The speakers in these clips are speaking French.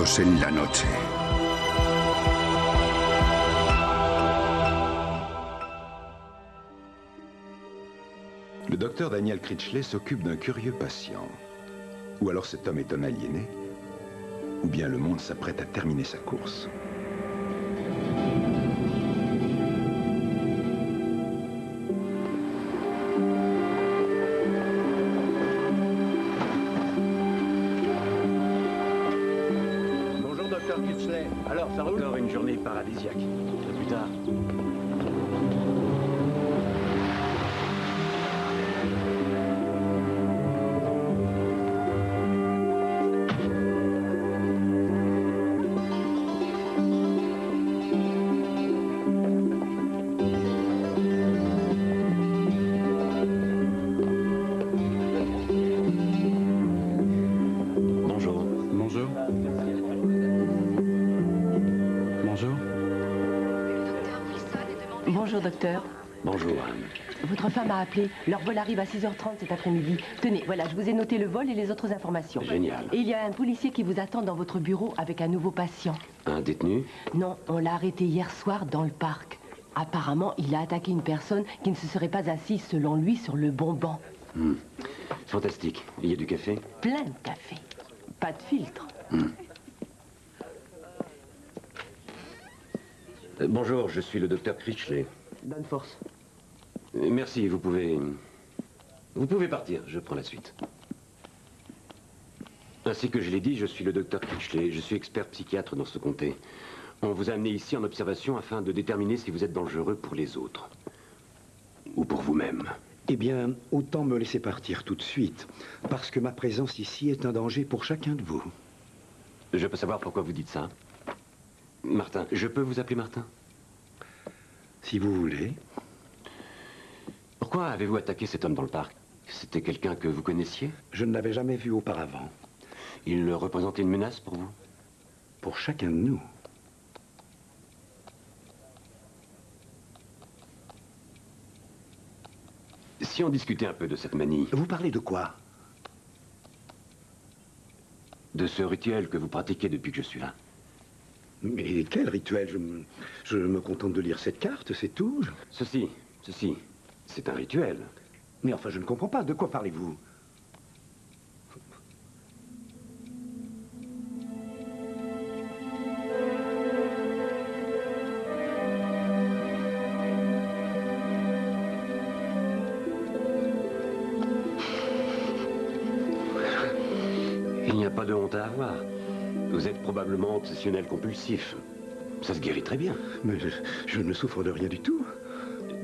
Unidos en la noche. Le docteur Daniel Critchley s'occupe d'un curieux patient. Ou alors cet homme est un aliéné, ou bien le monde s'apprête à terminer sa course. Bonjour, docteur Critchley. Alors, ça roule? Encore une journée paradisiaque. À plus tard. Bonjour. Bonjour. Bonjour. Bonjour, docteur. Bonjour, Anne. Votre femme a appelé. Leur vol arrive à 6h30 cet après-midi. Tenez, voilà, je vous ai noté le vol et les autres informations. Génial. Et il y a un policier qui vous attend dans votre bureau avec un nouveau patient. Un détenu? Non, on l'a arrêté hier soir dans le parc. Apparemment, il a attaqué une personne qui ne se serait pas assise, selon lui, sur le bon banc. Fantastique. Il y a du café? Plein de café. Pas de filtre. Bonjour, je suis le docteur Critchley. Bonne force. Merci, vous pouvez... Vous pouvez partir, je prends la suite. Ainsi que je l'ai dit, je suis le docteur Critchley. Je suis expert psychiatre dans ce comté. On vous a amené ici en observation afin de déterminer si vous êtes dangereux pour les autres. Ou pour vous-même. Eh bien, autant me laisser partir tout de suite, parce que ma présence ici est un danger pour chacun de vous. Je peux savoir pourquoi vous dites ça? Martin, je peux vous appeler Martin? Si vous voulez. Pourquoi avez-vous attaqué cet homme dans le parc? C'était quelqu'un que vous connaissiez? Je ne l'avais jamais vu auparavant. Il représentait une menace pour vous? Pour chacun de nous. Si on discutait un peu de cette manie, Vous parlez de quoi? de ce rituel que vous pratiquez depuis que je suis là. Mais quel rituel? Je me contente de lire cette carte, c'est tout. Ceci, c'est un rituel. Mais enfin, je ne comprends pas. De quoi parlez-vous? Il n'y a pas de honte à avoir. Vous êtes probablement obsessionnel compulsif. Ça se guérit très bien. Mais je ne souffre de rien du tout.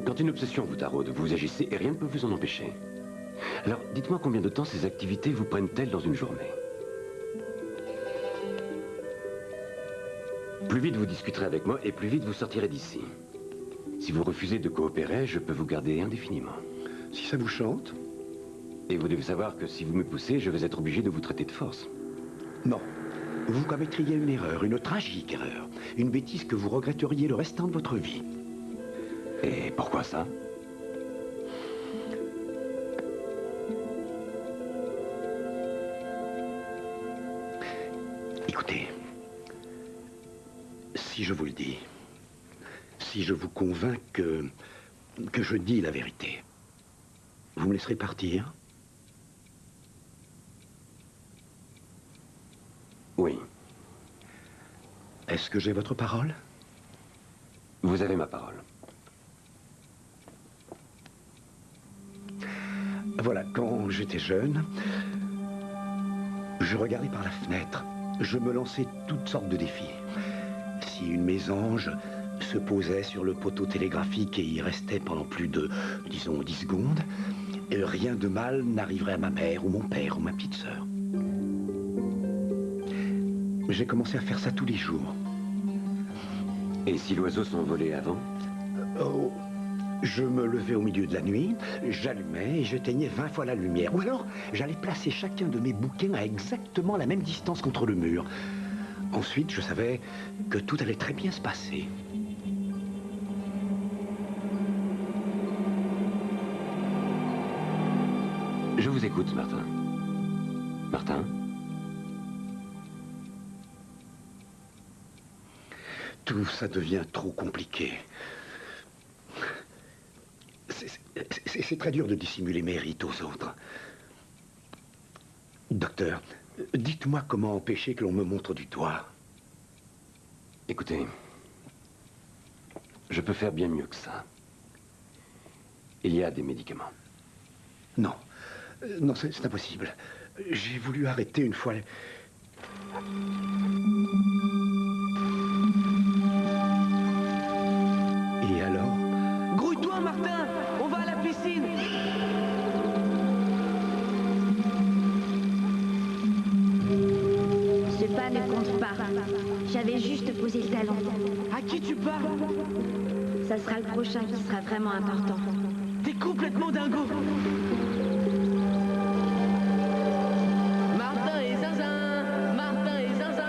Quand une obsession vous taraude, vous agissez et rien ne peut vous en empêcher. Alors, dites-moi combien de temps ces activités vous prennent-elles dans une journée? Plus vite vous discuterez avec moi et plus vite vous sortirez d'ici. Si vous refusez de coopérer, je peux vous garder indéfiniment. Si ça vous chante? Et vous devez savoir que si vous me poussez, je vais être obligé de vous traiter de force. Non. Vous commettriez une erreur, une tragique erreur. Une bêtise que vous regretteriez le restant de votre vie. Et pourquoi ça? Écoutez, si je vous le dis, si je vous convainc que je dis la vérité, vous me laisserez partir? Oui. Est-ce que j'ai votre parole? Vous avez ma parole. Voilà, quand j'étais jeune, je regardais par la fenêtre. Je me lançais toutes sortes de défis. Si une mésange se posait sur le poteau télégraphique et y restait pendant plus de, disons, 10 secondes, rien de mal n'arriverait à ma mère ou mon père ou ma petite sœur. J'ai commencé à faire ça tous les jours. Et si l'oiseau s'envolait avant? Oh, je me levais au milieu de la nuit, j'allumais et j'éteignais 20 fois la lumière. Ou alors, j'allais placer chacun de mes bouquins à exactement la même distance contre le mur. Ensuite, je savais que tout allait très bien se passer. Je vous écoute, Martin. Martin? Tout ça devient trop compliqué. C'est très dur de dissimuler mes rites aux autres. Docteur, dites-moi comment empêcher que l'on me montre du doigt. Écoutez, je peux faire bien mieux que ça. Il y a des médicaments. Non. Non, c'est impossible. J'ai voulu arrêter une fois... Et alors? Grouille-toi, Martin! On va à la piscine! Ce pas ne compte pas. J'avais juste posé le talon. À qui tu parles? Ça sera le prochain qui sera vraiment important. T'es complètement dingo! Martin et Zinzin! Martin et Zinzin!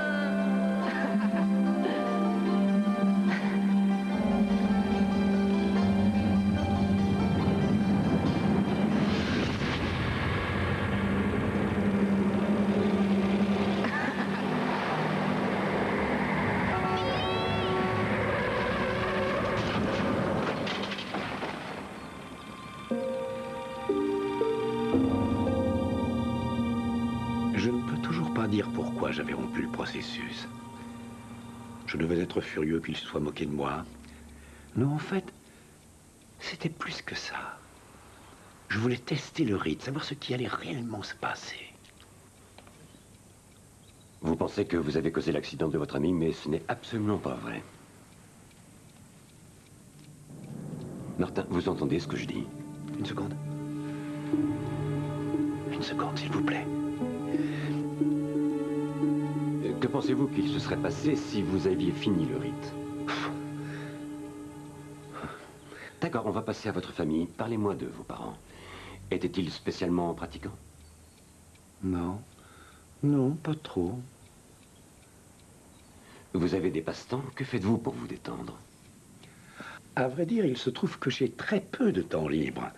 Je ne peux toujours pas dire pourquoi j'avais rompu le processus. Je devais être furieux qu'il se soit moqué de moi. Non, en fait, c'était plus que ça. Je voulais tester le rite, savoir ce qui allait réellement se passer. Vous pensez que vous avez causé l'accident de votre ami, mais ce n'est absolument pas vrai. Martin, vous entendez ce que je dis? Une seconde. Une seconde, s'il vous plaît. Que pensez-vous qu'il se serait passé si vous aviez fini le rite? D'accord, on va passer à votre famille. Parlez-moi de vos parents. Étaient-ils spécialement pratiquants? Non. Non, pas trop. Vous avez des passe-temps? Que faites-vous pour vous détendre? À vrai dire, il se trouve que j'ai très peu de temps libre.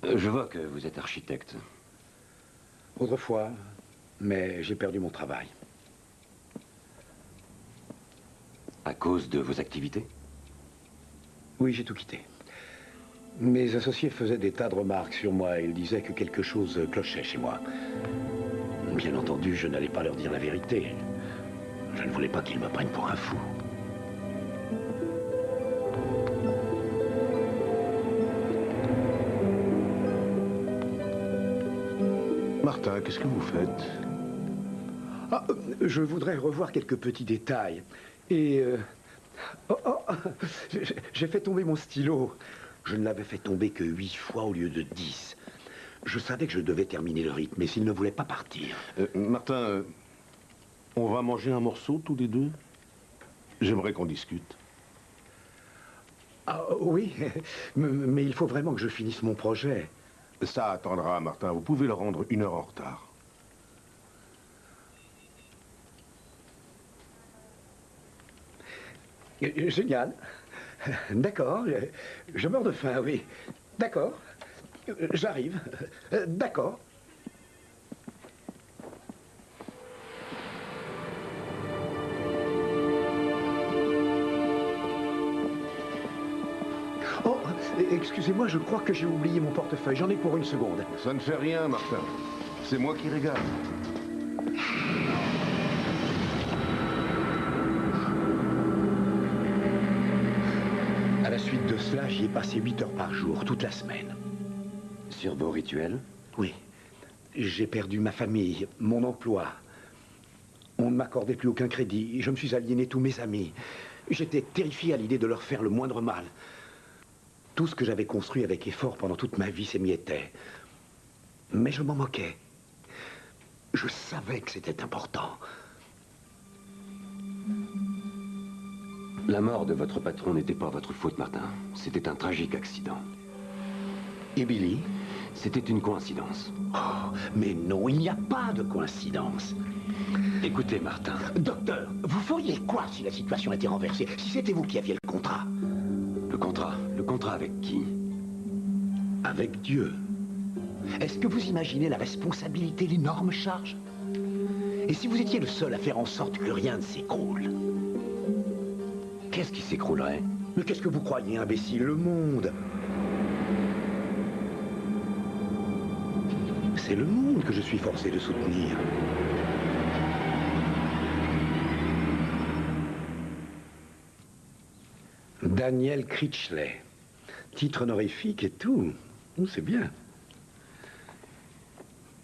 Je vois que vous êtes architecte. Autrefois, mais j'ai perdu mon travail. À cause de vos activités? Oui, j'ai tout quitté. Mes associés faisaient des tas de remarques sur moi. Ils disaient que quelque chose clochait chez moi. Bien entendu, je n'allais pas leur dire la vérité. Je ne voulais pas qu'ils me prennent pour un fou. Martin, qu'est-ce que vous faites? Ah, je voudrais revoir quelques petits détails. Et... j'ai fait tomber mon stylo. Je ne l'avais fait tomber que 8 fois au lieu de 10. Je savais que je devais terminer le rythme, mais s'il ne voulait pas partir... Martin, on va manger un morceau tous les deux? J'aimerais qu'on discute. Ah, oui, mais il faut vraiment que je finisse mon projet. Ça attendra, Martin. Vous pouvez le rendre 1 heure en retard. Génial. D'accord. Je meurs de faim, oui. D'accord. J'arrive. D'accord. Oh, excusez-moi, je crois que j'ai oublié mon portefeuille. J'en ai pour 1 seconde. Ça ne fait rien, Martin. C'est moi qui régale. À la suite de cela, j'y ai passé 8 heures par jour, toute la semaine. Sur vos rituels? Oui. J'ai perdu ma famille, mon emploi. On ne m'accordait plus aucun crédit. Je me suis aliéné tous mes amis. J'étais terrifié à l'idée de leur faire le moindre mal. Tout ce que j'avais construit avec effort pendant toute ma vie s'émiettait. Mais je m'en moquais. Je savais que c'était important. La mort de votre patron n'était pas votre faute, Martin. C'était un tragique accident. Et Billy? C'était une coïncidence. Oh, mais non, il n'y a pas de coïncidence. Écoutez, Martin. Docteur, vous feriez quoi si la situation était renversée? Si c'était vous qui aviez le contrat? Le contrat? Le contrat avec qui? Avec Dieu. Est-ce que vous imaginez la responsabilité, l'énorme charge? Et si vous étiez le seul à faire en sorte que rien ne s'écroule? Qu'est-ce qui s'écroulerait? Mais qu'est-ce que vous croyez, imbécile? Le monde. C'est le monde que je suis forcé de soutenir. Daniel Critchley. Titre honorifique et tout. Oh, c'est bien.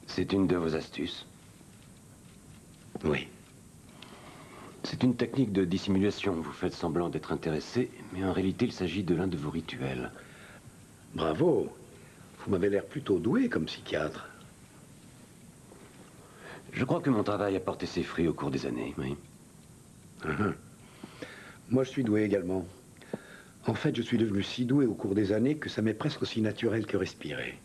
C'est une de vos astuces? Oui. C'est une technique de dissimulation. Vous faites semblant d'être intéressé, mais en réalité, il s'agit de l'un de vos rituels. Bravo. Vous m'avez l'air plutôt doué comme psychiatre. Je crois que mon travail a porté ses fruits au cours des années, oui. Moi, je suis doué également. En fait, je suis devenu si doué au cours des années que ça m'est presque aussi naturel que respirer.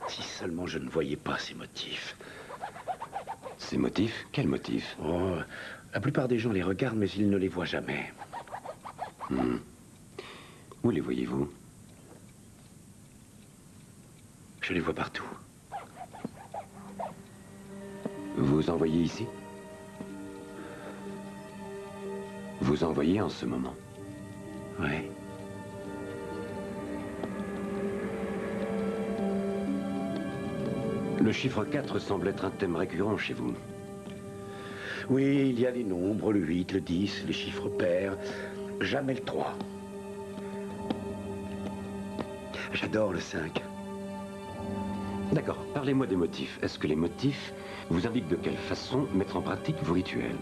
Si seulement je ne voyais pas ces motifs. Ces motifs? Quels motifs? Oh, la plupart des gens les regardent, mais ils ne les voient jamais. Où les voyez-vous? Je les vois partout. Vous en voyez ici? Vous en voyez en ce moment? Oui. Le chiffre 4 semble être un thème récurrent chez vous. Oui, il y a les nombres, le 8, le 10, les chiffres pairs. Jamais le 3. J'adore le 5. D'accord, parlez-moi des motifs. Est-ce que les motifs vous indiquent de quelle façon mettre en pratique vos rituels?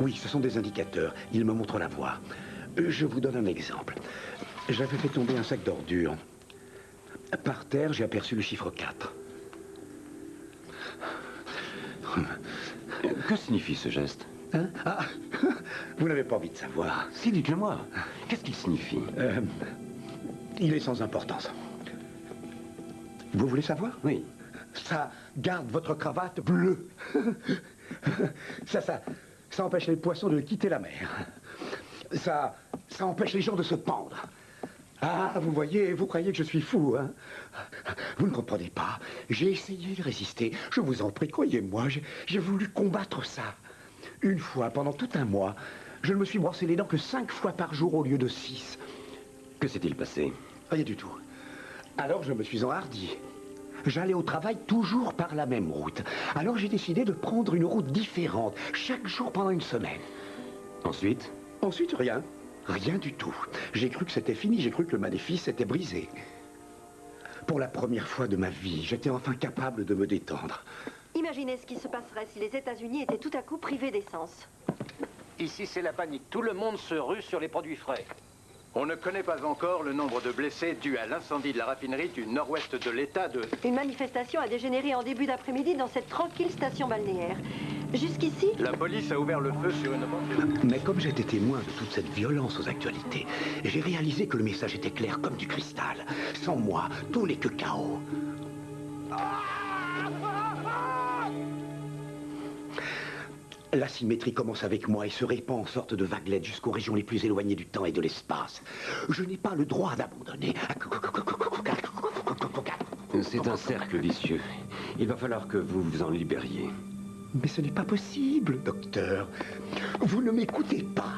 Oui, ce sont des indicateurs. Ils me montrent la voie. Je vous donne un exemple. J'avais fait tomber un sac d'ordures. Par terre, j'ai aperçu le chiffre 4. Que signifie ce geste? Hein? Ah, vous n'avez pas envie de savoir. Si, dites-le-moi. Qu'est-ce qu'il signifie? Il est sans importance. Vous voulez savoir? Oui. Ça garde votre cravate bleue. Ça empêche les poissons de quitter la mer. Ça empêche les gens de se pendre. Ah, vous voyez, vous croyez que je suis fou, hein? Vous ne comprenez pas. J'ai essayé de résister. Je vous en prie, croyez-moi, j'ai voulu combattre ça. Une fois, pendant tout un mois, je ne me suis brossé les dents que 5 fois par jour au lieu de 6. Que s'est-il passé? Rien du tout. Alors je me suis enhardi. J'allais au travail toujours par la même route. Alors j'ai décidé de prendre une route différente, chaque jour pendant une semaine. Ensuite? Ensuite, rien. Rien du tout. J'ai cru que c'était fini, j'ai cru que le maléfice était brisé. Pour la première fois de ma vie, j'étais enfin capable de me détendre. Imaginez ce qui se passerait si les États-Unis étaient tout à coup privés d'essence. Ici, c'est la panique. Tout le monde se rue sur les produits frais. On ne connaît pas encore le nombre de blessés dus à l'incendie de la raffinerie du nord-ouest de l'État de... Une manifestation a dégénéré en début d'après-midi dans cette tranquille station balnéaire. Jusqu'ici... La police a ouvert le feu sur une voiture. Mais comme j'étais témoin de toute cette violence aux actualités, j'ai réalisé que le message était clair comme du cristal. Sans moi, tout n'est que chaos. La symétrie commence avec moi et se répand en sorte de vaguelettes jusqu'aux régions les plus éloignées du temps et de l'espace. Je n'ai pas le droit d'abandonner. C'est un cercle vicieux. Il va falloir que vous vous en libériez. Mais ce n'est pas possible, docteur. Vous ne m'écoutez pas.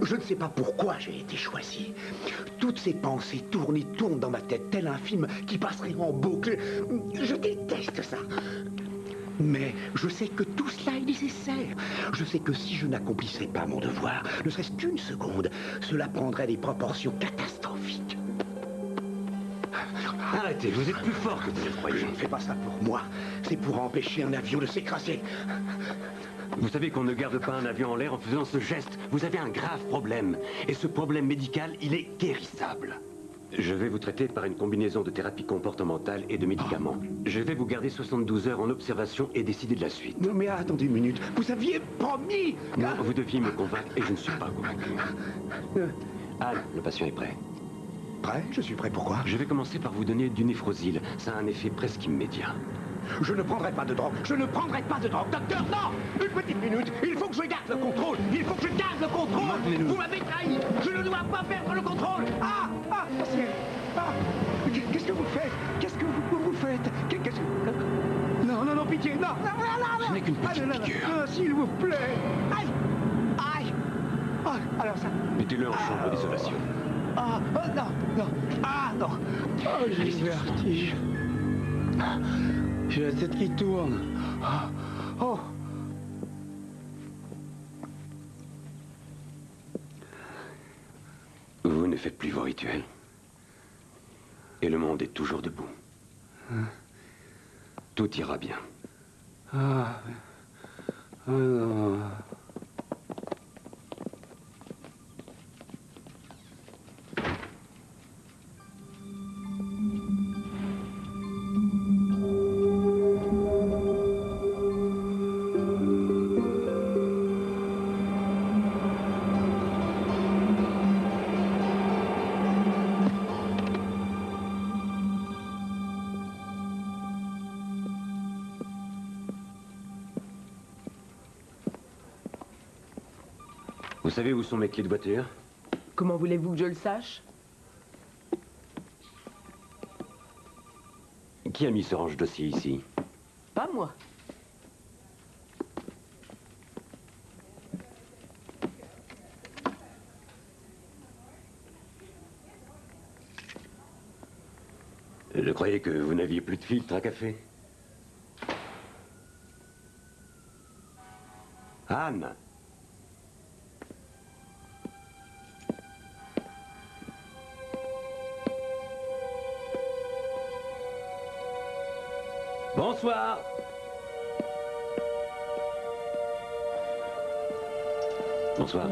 Je ne sais pas pourquoi j'ai été choisi. Toutes ces pensées tournent et tournent dans ma tête, tel un film qui passerait en boucle. Je déteste ça. Mais je sais que tout cela est nécessaire. Je sais que si je n'accomplissais pas mon devoir, ne serait-ce qu'une seconde, cela prendrait des proportions catastrophiques. Arrêtez, vous êtes plus fort que vous ne le croyez. Je ne fais pas ça pour moi. C'est pour empêcher un avion de s'écraser. Vous savez qu'on ne garde pas un avion en l'air en faisant ce geste. Vous avez un grave problème. Et ce problème médical, il est guérissable. Je vais vous traiter par une combinaison de thérapie comportementale et de médicaments. Je vais vous garder 72 heures en observation et décider de la suite. Non mais attendez une minute. Vous aviez promis. Non, vous deviez me convaincre et je ne suis pas convaincu. Anne, le patient est prêt. Prêt? Je suis prêt. Pourquoi? Je vais commencer par vous donner du néfrosile. Ça a un effet presque immédiat. Je ne prendrai pas de drogue. Je ne prendrai pas de drogue. Docteur, non! Une petite minute. Il faut que je garde le contrôle. Il faut que je garde le contrôle. Vous m'avez trahi. Je ne dois pas perdre le contrôle. Qu'est-ce que vous faites? Qu'est-ce que vous faites? Non, pitié. Non. Ce n'est qu'une petite piqûre. S'il vous plaît. Aïe. Alors ça... Mettez-le en chambre d'isolation. Ah, oh, non, non, ah, non. Oh, j'ai le vertige. J'ai la tête qui tourne. Oh. Vous ne faites plus vos rituels. Et le monde est toujours debout. Tout ira bien. Ah. Oh, non. Vous savez où sont mes clés de voiture? Comment voulez-vous que je le sache? Qui a mis ce range-dossier ici? Pas moi. Je croyais que vous n'aviez plus de filtre à café. Anne! Bonsoir. Bonsoir.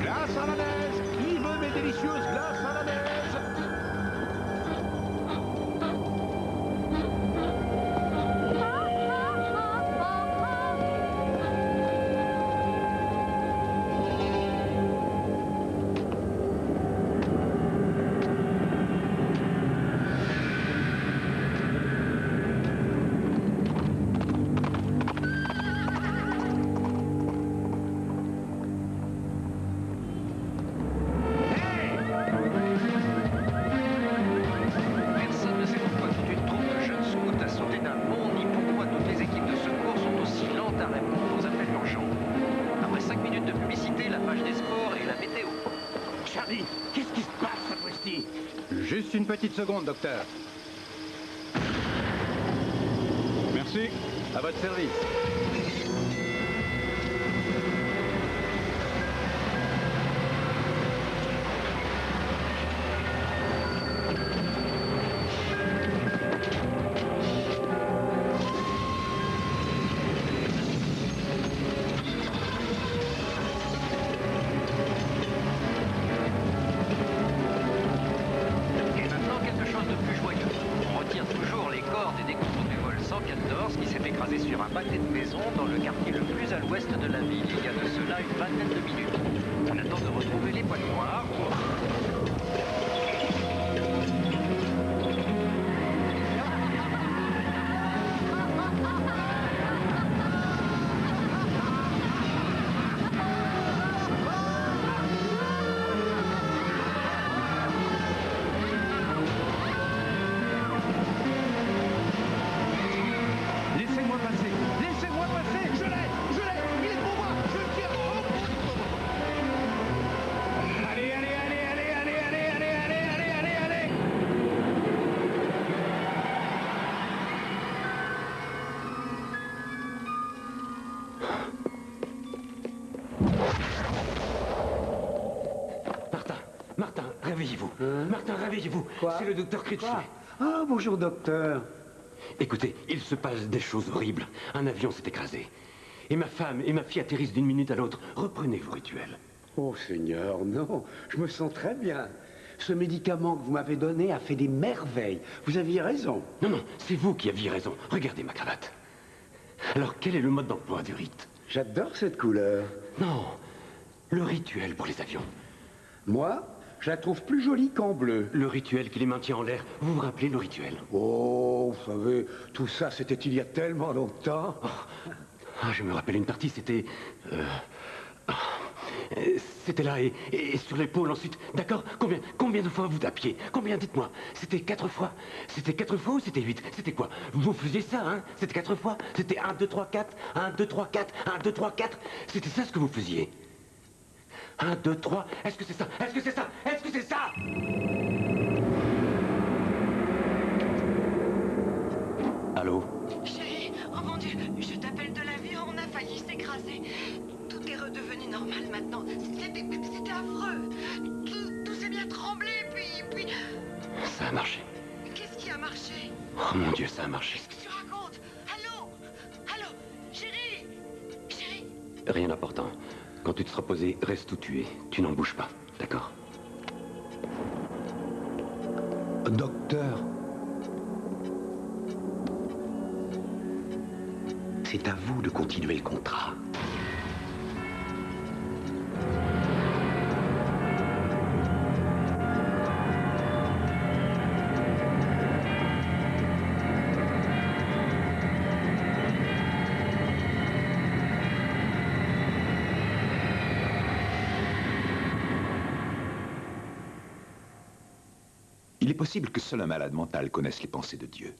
Glace à la neige. Qui veut mes délicieuses glaces à la neige? Qu'est-ce qui se passe, sapristi? Juste une petite seconde, docteur. Merci. À votre service. Sur un pâté de maison dans le quartier le plus à l'ouest de la ville, il y a de cela une vingtaine de minutes. On attend de retrouver les poils noirs. Réveillez-vous. Martin, réveillez-vous. C'est le docteur Critchley. Ah, bonjour, docteur. Écoutez, il se passe des choses horribles. Un avion s'est écrasé. Et ma femme et ma fille atterrissent d'une minute à l'autre. Reprenez vos rituels. Oh, Seigneur, non. Je me sens très bien. Ce médicament que vous m'avez donné a fait des merveilles. Vous aviez raison. Non, non, c'est vous qui aviez raison. Regardez ma cravate. Alors, quel est le mode d'emploi du rite? J'adore cette couleur. Non, le rituel pour les avions. Moi, je la trouve plus jolie qu'en bleu. Le rituel qui les maintient en l'air. Vous vous rappelez le rituel? Oh, vous savez, tout ça, c'était il y a tellement longtemps. Je me rappelle une partie, c'était c'était là et sur l'épaule ensuite. D'accord? Combien de fois vous tapiez? Combien, dites-moi? C'était 4 fois? C'était 4 fois ou c'était 8? C'était quoi? Vous faisiez ça, hein? C'était 4 fois? C'était 1, 2, 3, 4, 1, 2, 3, 4, 1, 2, 3, 4. C'était ça ce que vous faisiez? 1, 2, 3, est-ce que c'est ça? Est-ce que c'est ça? Est-ce que c'est ça? Allô? Chérie, oh mon Dieu, je t'appelle de l'avion, on a failli s'écraser. Tout est redevenu normal maintenant. C'était affreux. Tout s'est bien tremblé, puis... Ça a marché. Qu'est-ce qui a marché? Oh mon Dieu, ça a marché. Qu'est-ce que tu racontes? Allô? Allô? Chérie? Chérie? Rien d'important. Quand tu te seras posé, reste où tu es. Tu n'en bouges pas, d'accord? Docteur. C'est à vous de continuer le contrat. Il est possible que seul un malade mental connaisse les pensées de Dieu.